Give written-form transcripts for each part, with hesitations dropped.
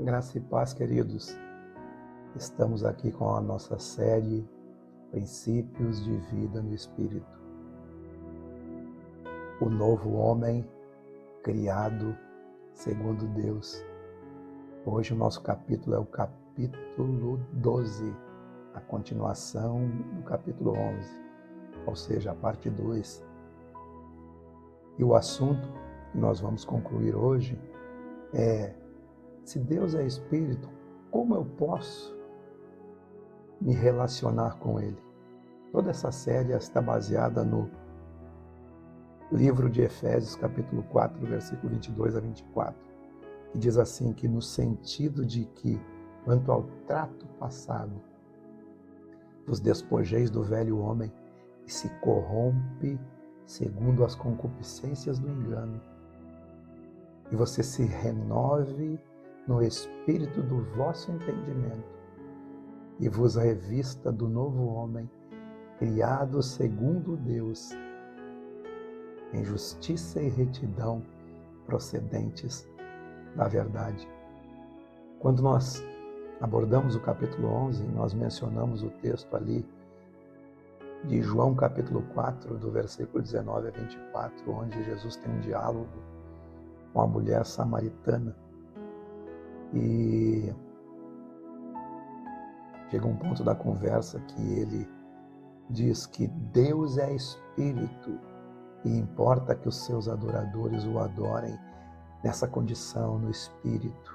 Graça e paz, queridos. Estamos aqui com a nossa série Princípios de Vida no Espírito. O novo homem criado segundo Deus. Hoje o nosso capítulo é o capítulo 12, a continuação do capítulo 11, ou seja, a parte 2. E o assunto que nós vamos concluir hoje é: se Deus é Espírito, como eu posso me relacionar com Ele? Toda essa série está baseada no livro de Efésios, capítulo 4, versículo 22 a 24, que diz assim, que no sentido de que, quanto ao trato passado, vos despojeis do velho homem que se corrompe segundo as concupiscências do engano, e você se renove no espírito do vosso entendimento, e vos revista do novo homem, criado segundo Deus, em justiça e retidão procedentes da verdade. Quando nós abordamos o capítulo 11, nós mencionamos o texto ali de João capítulo 4, do versículo 19 a 24, onde Jesus tem um diálogo com a mulher samaritana. E chega um ponto da conversa que ele diz que Deus é Espírito e importa que os seus adoradores o adorem nessa condição, no Espírito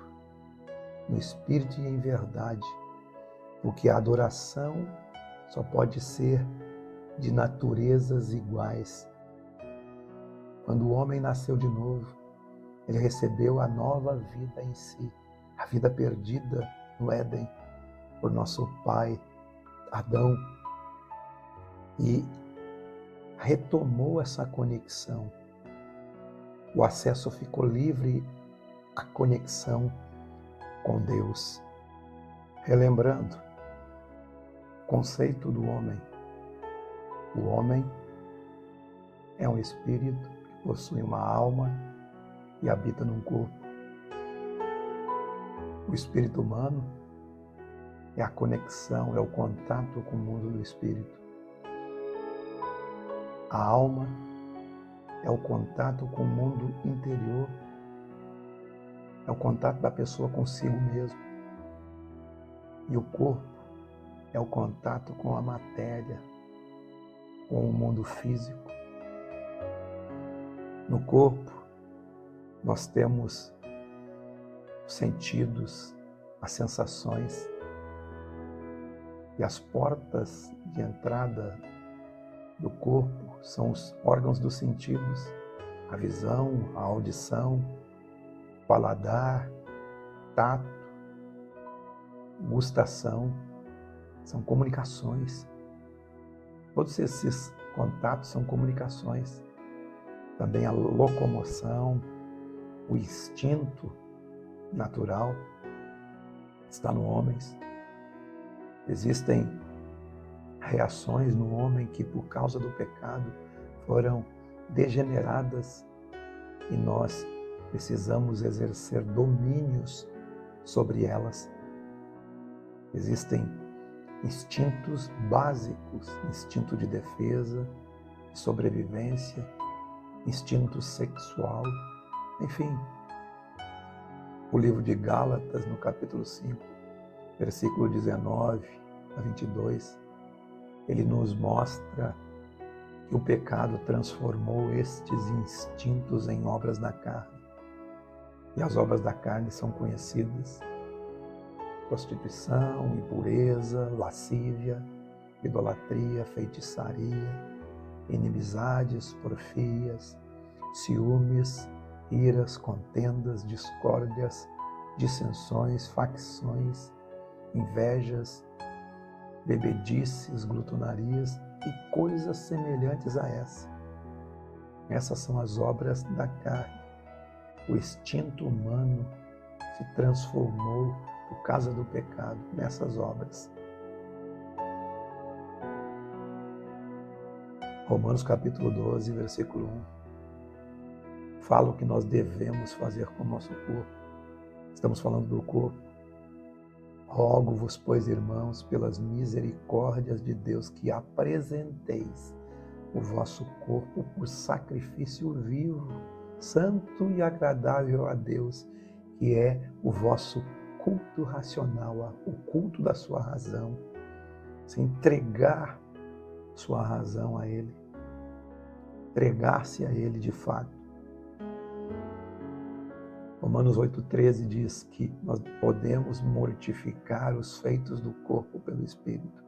e em verdade, porque a adoração só pode ser de naturezas iguais. Quando o homem nasceu de novo, ele recebeu a nova vida em si, a vida perdida no Éden por nosso pai Adão, e retomou essa conexão. O acesso ficou livre à conexão com Deus. Relembrando o conceito do homem. O homem é um espírito que possui uma alma e habita num corpo. O espírito humano é a conexão, é o contato com o mundo do espírito. A alma é o contato com o mundo interior, é o contato da pessoa consigo mesmo. E o corpo é o contato com a matéria, com o mundo físico. No corpo, nós temos os sentidos, as sensações, e as portas de entrada do corpo são os órgãos dos sentidos, a visão, a audição, o paladar, tato, gustação, são comunicações. Todos esses contatos são comunicações. Também a locomoção, o instinto natural está no homem. Existem reações no homem que, por causa do pecado, foram degeneradas e nós precisamos exercer domínios sobre elas. Existem instintos básicos, instinto de defesa, de sobrevivência, instinto sexual, enfim. O livro de Gálatas, no capítulo 5, versículo 19 a 22, ele nos mostra que o pecado transformou estes instintos em obras da carne. E as obras da carne são conhecidas: prostituição, impureza, lascívia, idolatria, feitiçaria, inimizades, porfias, ciúmes, iras, contendas, discórdias, dissensões, facções, invejas, bebedices, glutonarias e coisas semelhantes a essa. Essas são as obras da carne. O instinto humano se transformou por causa do pecado nessas obras. Romanos capítulo 12, versículo 1. Fala o que nós devemos fazer com o nosso corpo. Estamos falando do corpo. Rogo-vos, pois, irmãos, pelas misericórdias de Deus, que apresenteis o vosso corpo por sacrifício vivo, santo e agradável a Deus, que é o vosso culto racional, o culto da sua razão. Se entregar sua razão a Ele, entregar-se a Ele de fato. Romanos 8,13 diz que nós podemos mortificar os feitos do corpo pelo Espírito.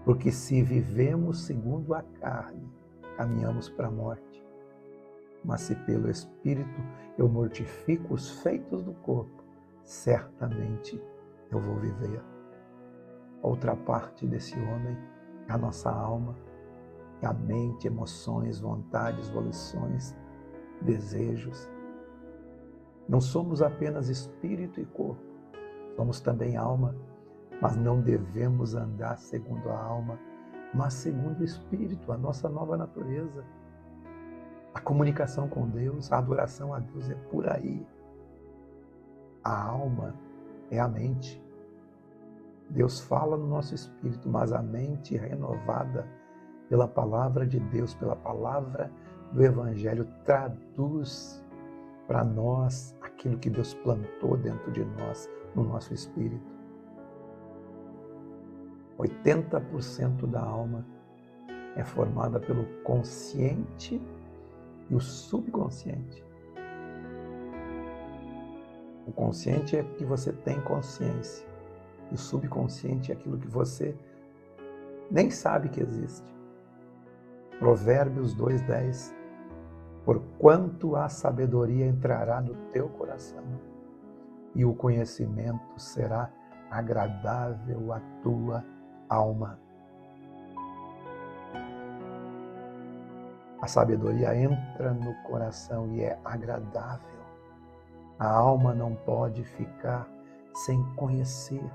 Porque se vivemos segundo a carne, caminhamos para a morte. Mas se pelo Espírito eu mortifico os feitos do corpo, certamente eu vou viver. Outra parte desse homem é a nossa alma, é a mente, emoções, vontades, volições, desejos. Não somos apenas espírito e corpo, somos também alma, mas não devemos andar segundo a alma, mas segundo o Espírito, a nossa nova natureza. A comunicação com Deus, a adoração a Deus é por aí. A alma é a mente. Deus fala no nosso espírito, mas a mente renovada pela palavra de Deus, pela palavra do Evangelho, traduz para nós aquilo que Deus plantou dentro de nós, no nosso espírito. 80% da alma é formada pelo consciente e o subconsciente. O consciente é que você tem consciência. E o subconsciente é aquilo que você nem sabe que existe. Provérbios 2,10. Porquanto a sabedoria entrará no teu coração, e o conhecimento será agradável à tua alma. A sabedoria entra no coração e é agradável. A alma não pode ficar sem conhecer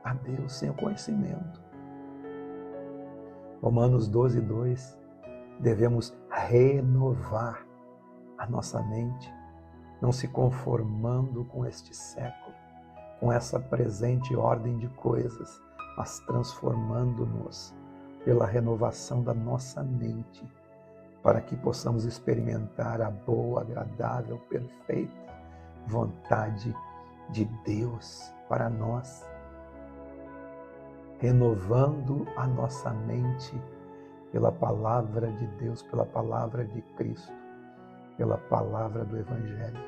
a Deus, sem o conhecimento. Romanos 12,2. Devemos renovar a nossa mente, não se conformando com este século, com essa presente ordem de coisas, mas transformando-nos pela renovação da nossa mente, para que possamos experimentar a boa, agradável, perfeita vontade de Deus para nós, renovando a nossa mente pela palavra de Deus, pela palavra de Cristo, pela palavra do Evangelho.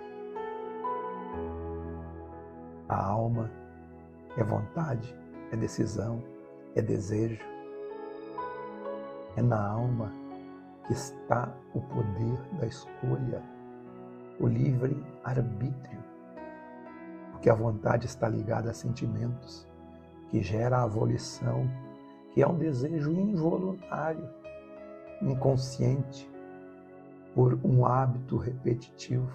A alma é vontade, é decisão, é desejo. É na alma que está o poder da escolha, o livre arbítrio, porque a vontade está ligada a sentimentos, que gera a volição, que é um desejo involuntário, inconsciente, por um hábito repetitivo.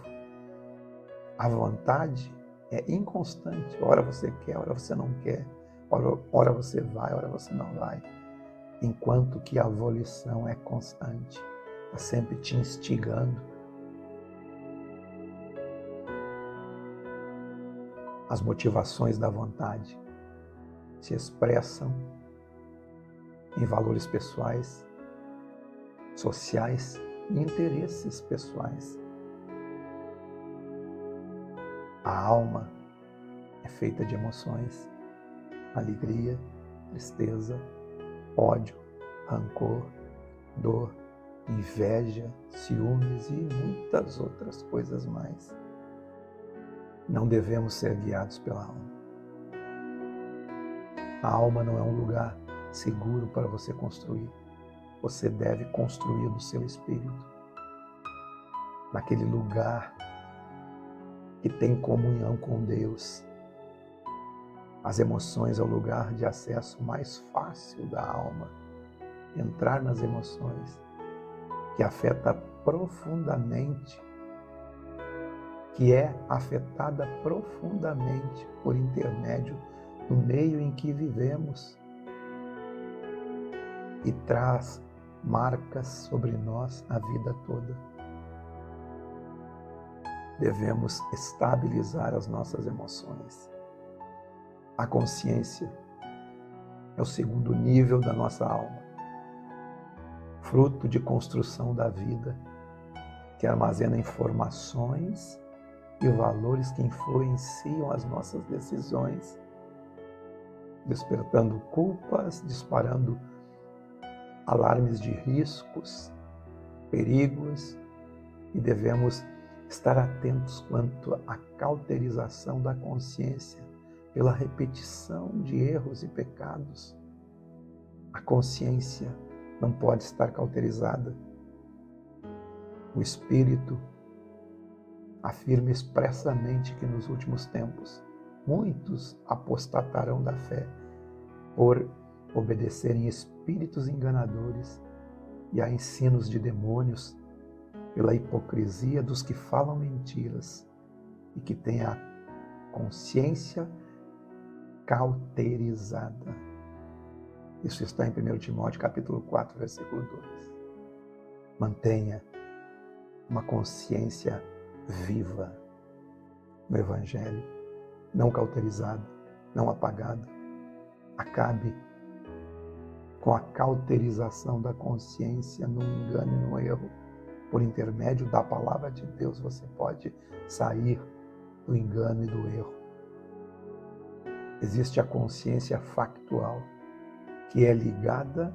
A vontade é inconstante, ora você quer, ora você não quer, ora você vai, ora você não vai, enquanto que a volição é constante, está sempre te instigando. As motivações da vontade se expressam em valores pessoais, sociais e interesses pessoais. A alma é feita de emoções, alegria, tristeza, ódio, rancor, dor, inveja, ciúmes e muitas outras coisas mais. Não devemos ser guiados pela alma. A alma não é um lugar seguro para você construir. Você deve construir no seu espírito, naquele lugar que tem comunhão com Deus, As emoções é o lugar de acesso mais fácil da alma. Entrar nas emoções, que afeta profundamente, que é afetada profundamente por intermédio do meio em que vivemos e traz marcas sobre nós a vida toda. Devemos estabilizar as nossas emoções. A consciência é o segundo nível da nossa alma, fruto de construção da vida, que armazena informações e valores que influenciam as nossas decisões, despertando culpas, disparando alarmes de riscos, perigos, e devemos estar atentos quanto à cauterização da consciência pela repetição de erros e pecados. A consciência não pode estar cauterizada. O Espírito afirma expressamente que nos últimos tempos muitos apostatarão da fé por obedecerem espíritos enganadores e a ensinos de demônios, pela hipocrisia dos que falam mentiras e que têm a consciência cauterizada. Isso está em 1 Timóteo capítulo 4, versículo 2. Mantenha uma consciência viva no Evangelho, não cauterizada, não apagada. Acabe com a cauterização da consciência no engano e no erro. Por intermédio da palavra de Deus, você pode sair do engano e do erro. Existe a consciência factual, que é ligada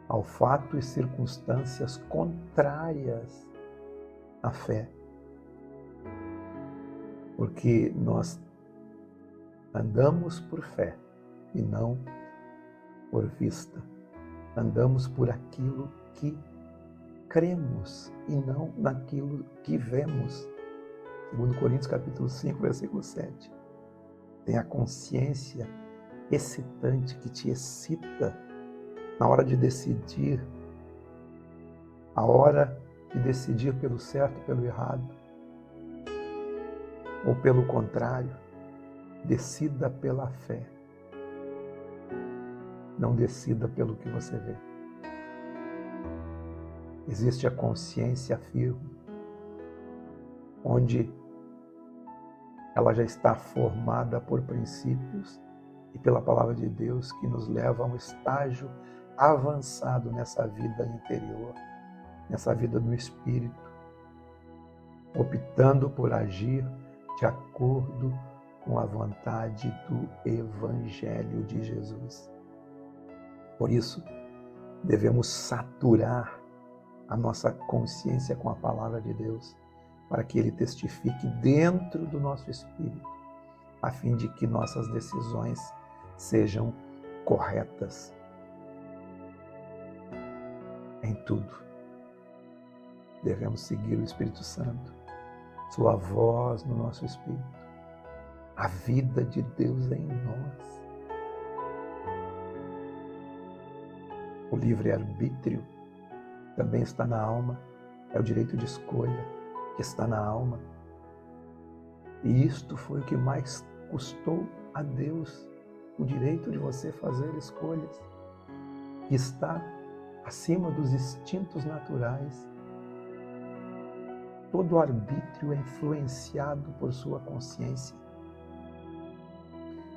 ao fato e circunstâncias contrárias à fé. Porque nós andamos por fé e não por vista. Andamos por aquilo que cremos e não naquilo que vemos. 2 Coríntios capítulo 5, versículo 7. Tem a consciência excitante que te excita na hora de decidir, a hora de decidir pelo certo e pelo errado. Ou pelo contrário, decida pela fé. Não decida pelo que você vê. Existe a consciência firme, onde ela já está formada por princípios e pela palavra de Deus, que nos leva a um estágio avançado nessa vida interior, nessa vida no Espírito, optando por agir de acordo com a vontade do Evangelho de Jesus. Por isso, devemos saturar a nossa consciência com a palavra de Deus, para que Ele testifique dentro do nosso espírito, a fim de que nossas decisões sejam corretas em tudo. Devemos seguir o Espírito Santo, sua voz no nosso espírito, a vida de Deus em nós. O livre-arbítrio também está na alma, é o direito de escolha que está na alma. E isto foi o que mais custou a Deus, o direito de você fazer escolhas, que está acima dos instintos naturais. Todo arbítrio é influenciado por sua consciência.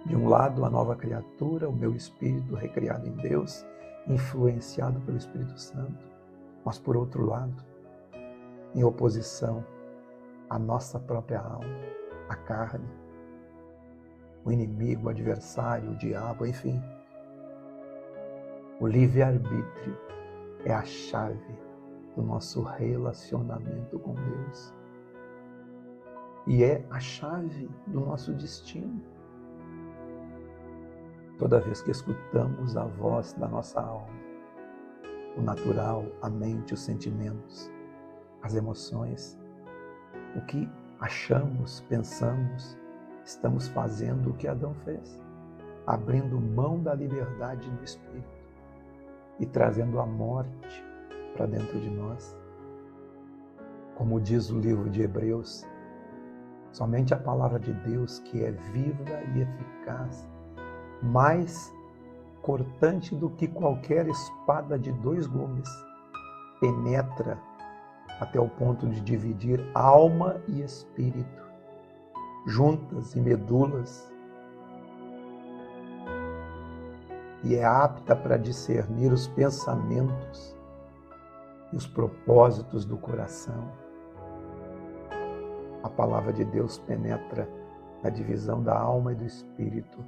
De um lado, a nova criatura, o meu espírito recriado em Deus, influenciado pelo Espírito Santo. Mas, por outro lado, em oposição à nossa própria alma, a carne, o inimigo, o adversário, o diabo, enfim. O livre-arbítrio é a chave do nosso relacionamento com Deus. E é a chave do nosso destino. Toda vez que escutamos a voz da nossa alma, o natural, a mente, os sentimentos, as emoções, o que achamos, pensamos, estamos fazendo o que Adão fez, abrindo mão da liberdade do Espírito e trazendo a morte para dentro de nós. Como diz o livro de Hebreus, somente a palavra de Deus, que é viva e eficaz, mais cortante do que qualquer espada de 2 gumes, penetra até o ponto de dividir alma e espírito, juntas e medulas, e é apta para discernir os pensamentos e os propósitos do coração. A palavra de Deus penetra na divisão da alma e do espírito,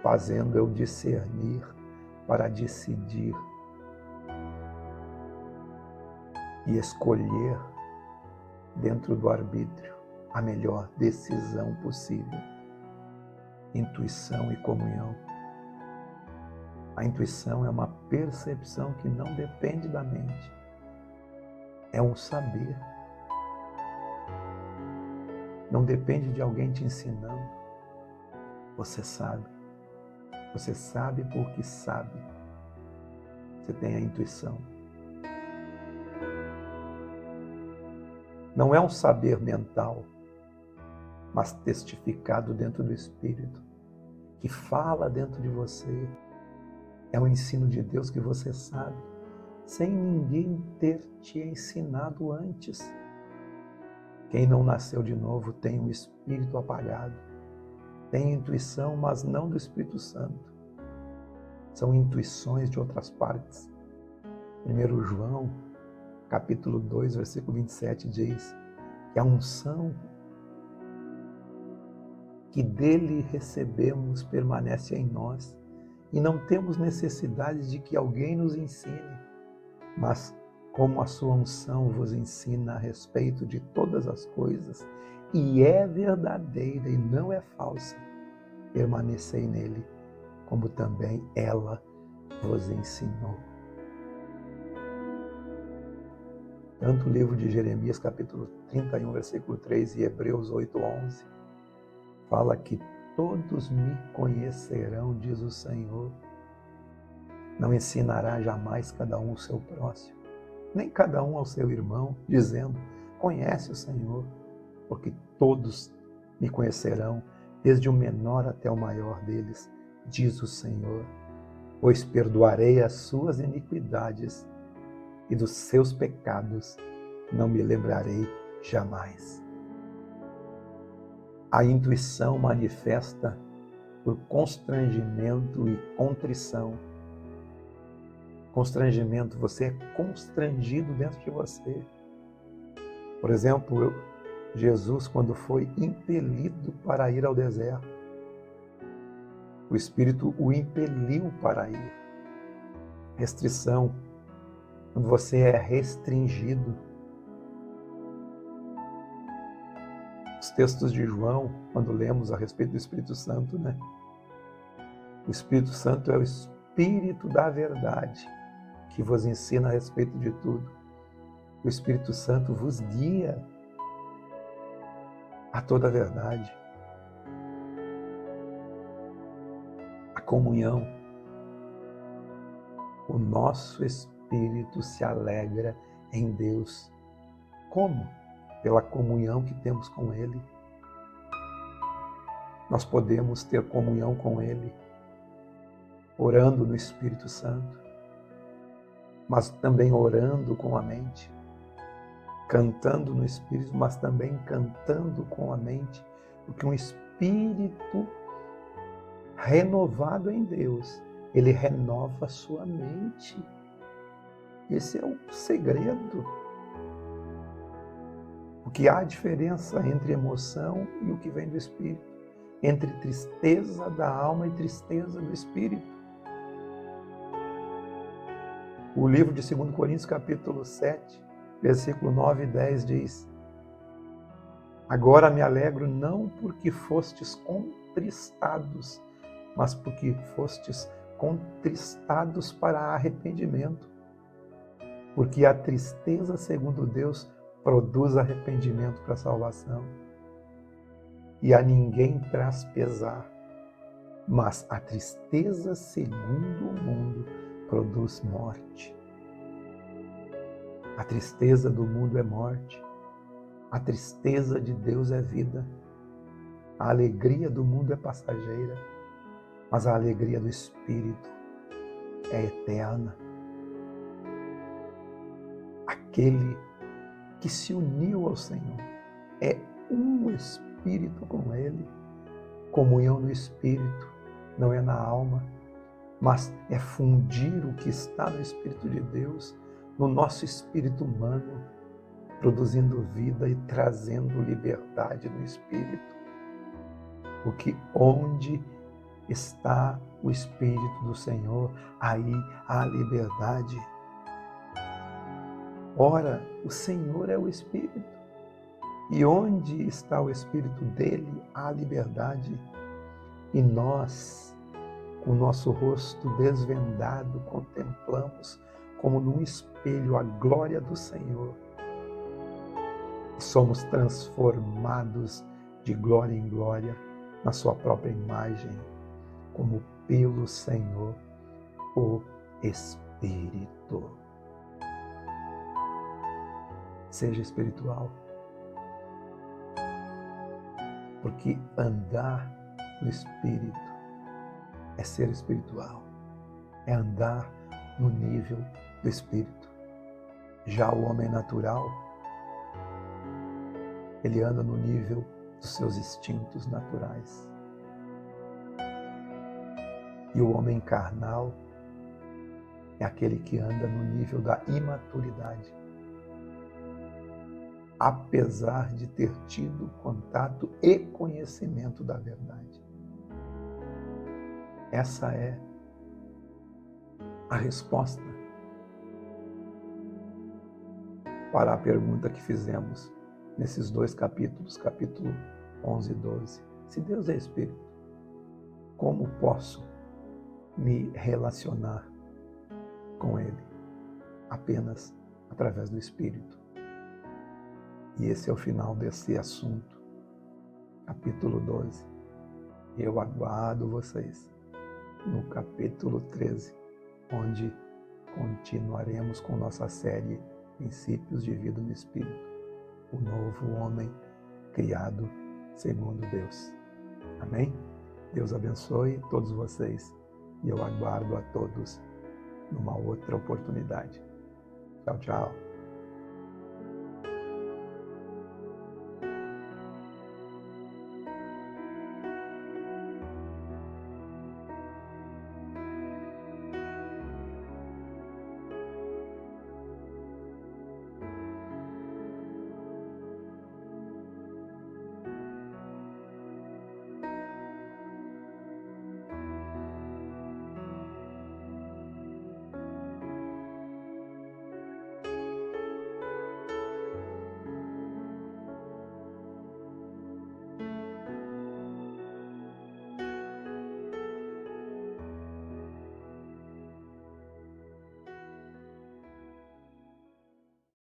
fazendo eu discernir para decidir e escolher dentro do arbítrio a melhor decisão possível. Intuição e comunhão. A intuição é uma percepção que não depende da mente. É um saber. Não depende de alguém te ensinando. Você sabe. Você sabe porque sabe. Você tem a intuição. Não é um saber mental, mas testificado dentro do Espírito, que fala dentro de você. É um ensino de Deus que você sabe, sem ninguém ter te ensinado antes. Quem não nasceu de novo tem um espírito apagado. Tem intuição, mas não do Espírito Santo. São intuições de outras partes. 1 João, capítulo 2, versículo 27, diz que a unção que dele recebemos permanece em nós e não temos necessidade de que alguém nos ensine, mas como a sua unção vos ensina a respeito de todas as coisas e é verdadeira e não é falsa, permanecei nele, como também ela vos ensinou. Tanto o livro de Jeremias, capítulo 31, versículo 3 e Hebreus 8, 11, fala que todos me conhecerão, diz o Senhor. Não ensinará jamais cada um o seu próximo, nem cada um ao seu irmão, dizendo, conhece o Senhor, porque todos me conhecerão, desde o menor até o maior deles, diz o Senhor, pois perdoarei as suas iniquidades e dos seus pecados não me lembrarei jamais. A intuição manifesta por constrangimento e contrição. Constrangimento, você é constrangido dentro de você. Por exemplo, Jesus, quando foi impelido para ir ao deserto, o Espírito o impeliu para ir. Restrição, quando você é restringido. Os textos de João, quando lemos a respeito do Espírito Santo, né? O Espírito Santo é o Espírito da verdade, que vos ensina a respeito de tudo. O Espírito Santo vos guia a toda a verdade. A comunhão. O nosso espírito se alegra em Deus. Como? Pela comunhão que temos com Ele. Nós podemos ter comunhão com Ele, orando no Espírito Santo, mas também orando com a mente, cantando no Espírito, mas também cantando com a mente, porque um espírito renovado em Deus, ele renova a sua mente. Esse é o segredo. Porque há diferença entre emoção e o que vem do Espírito, entre tristeza da alma e tristeza do Espírito. O livro de 2 Coríntios, capítulo 7, versículo 9 e 10 diz: agora me alegro não porque fostes contristados, mas porque fostes contristados para arrependimento. Porque a tristeza, segundo Deus, produz arrependimento para a salvação. e a ninguém traz pesar. Mas a tristeza, segundo o mundo, produz morte. A tristeza do mundo é morte. A tristeza de Deus é vida. A alegria do mundo é passageira, mas a alegria do Espírito é eterna. Aquele que se uniu ao Senhor é um Espírito com Ele. Comunhão no Espírito, não é na alma, mas é fundir o que está no Espírito de Deus, no nosso espírito humano, produzindo vida e trazendo liberdade no Espírito. Porque onde está o Espírito do Senhor, aí há liberdade. Ora, o Senhor é o Espírito. E onde está o Espírito dele, há liberdade. E nós, com o nosso rosto desvendado, contemplamos como num espelho a glória do Senhor. E somos transformados de glória em glória na sua própria imagem, como pelo Senhor, o Espírito. Seja espiritual, porque andar no Espírito é ser espiritual, é andar no nível do Espírito. Já o homem natural, ele anda no nível dos seus instintos naturais. E o homem carnal é aquele que anda no nível da imaturidade, apesar de ter tido contato e conhecimento da verdade. Essa é a resposta para a pergunta que fizemos nesses dois capítulos, capítulo 11 e 12. Se Deus é Espírito, como posso me relacionar com Ele? Apenas através do Espírito. E esse é o final desse assunto, capítulo 12. Eu aguardo vocês no capítulo 13, onde continuaremos com nossa série Princípios de Vida no Espírito, o novo homem criado segundo Deus. Amém? Deus abençoe todos vocês e eu aguardo a todos numa outra oportunidade. Tchau, tchau.